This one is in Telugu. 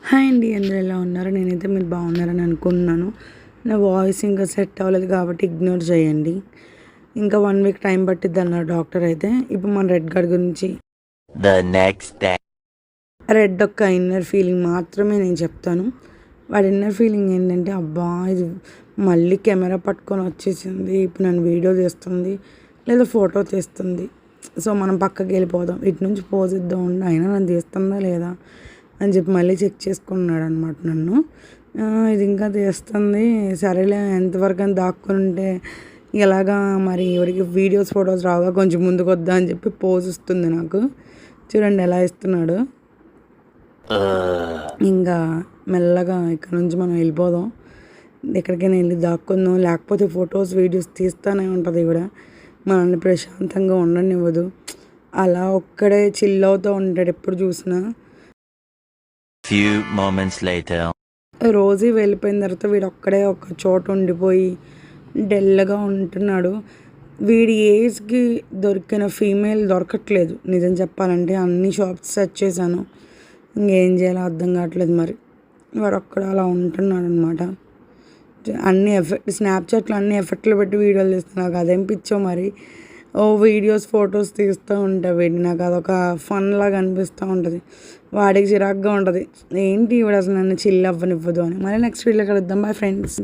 హాయ్ అండి, అందరూ ఎలా ఉన్నారు? నేనైతే మీరు బాగున్నారని అనుకుంటున్నాను. నా వాయిస్ ఇంకా సెట్ అవ్వలేదు కాబట్టి ఇగ్నోర్ చేయండి. ఇంకా 1 వీక్ టైం పట్టిద్ది అన్నారు డాక్టర్. అయితే ఇప్పుడు మన రెడ్ గార్డ్ గురించి రెడ్ యొక్క ఇన్నర్ ఫీలింగ్ మాత్రమే నేను చెప్తాను. వాడి ఇన్నర్ ఫీలింగ్ ఏంటంటే, అబ్బా ఇది మళ్ళీ కెమెరా పట్టుకొని వచ్చేసింది, ఇప్పుడు నన్ను వీడియో తీస్తుంది లేదా ఫోటో తీస్తుంది, సో మనం పక్కకి వెళ్ళిపోదాం, ఇటు నుంచి పోజ్ ఇద్దాం ఉండి అయినా నన్ను తీస్తుందా లేదా అని చెప్పి మళ్ళీ చెక్ చేసుకున్నాడు అనమాట నన్ను. ఇది ఇంకా తీస్తుంది, సరేలే ఎంతవరకు అని దాక్కుని ఉంటే ఎలాగా మరి ఎవరికి వీడియోస్ ఫొటోస్ రావుగా, కొంచెం ముందుకు వద్దా అని చెప్పి పోజ్ ఇస్తుంది నాకు. చూడండి ఎలా ఇస్తున్నాడు. ఇంకా మెల్లగా ఇక్కడ నుంచి మనం వెళ్ళిపోదాం, ఎక్కడికైనా వెళ్ళి దాక్కుందాం, లేకపోతే ఫొటోస్ వీడియోస్ తీస్తూనే ఉంటుంది కూడా, మనల్ని ప్రశాంతంగా ఉండనివ్వదు. అలా ఒక్కడే చిల్ అవుతూ ఉంటాడు ఎప్పుడు చూసినా. రోజు వెళ్ళిపోయిన తర్వాత వీడు ఒక్కడే ఒక చోట ఉండిపోయి డల్గా ఉంటున్నాడు. వీడి ఏజ్కి దొరికిన ఫీమేల్ దొరకట్లేదు నిజం చెప్పాలంటే. అన్ని షాప్స్ సెర్చ్ చేశాను, ఇంకేం చేయాలో అర్థం కావట్లేదు. మరి వాడు ఒక్కడ అలా ఉంటున్నాడు అనమాట. అన్ని స్నాప్చాట్లో అన్ని ఎఫెక్ట్లు పెట్టి వీడియోలు తీస్తున్నాను. నాకు అదేం పిచ్చో మరి. వీడియోస్ ఫొటోస్ తీస్తూ ఉంటా వీడిని, నాకు అదొక ఫన్ లాగా అనిపిస్తూ ఉంటుంది. వాడికి చిరాగ్గా ఉంటుంది, ఏంటి ఇవిడ అసలు నన్ను చిల్ అవ్వనివ్వదు అని. మళ్ళీ నెక్స్ట్ వీడియోలో కలుద్దాం. Bye friends.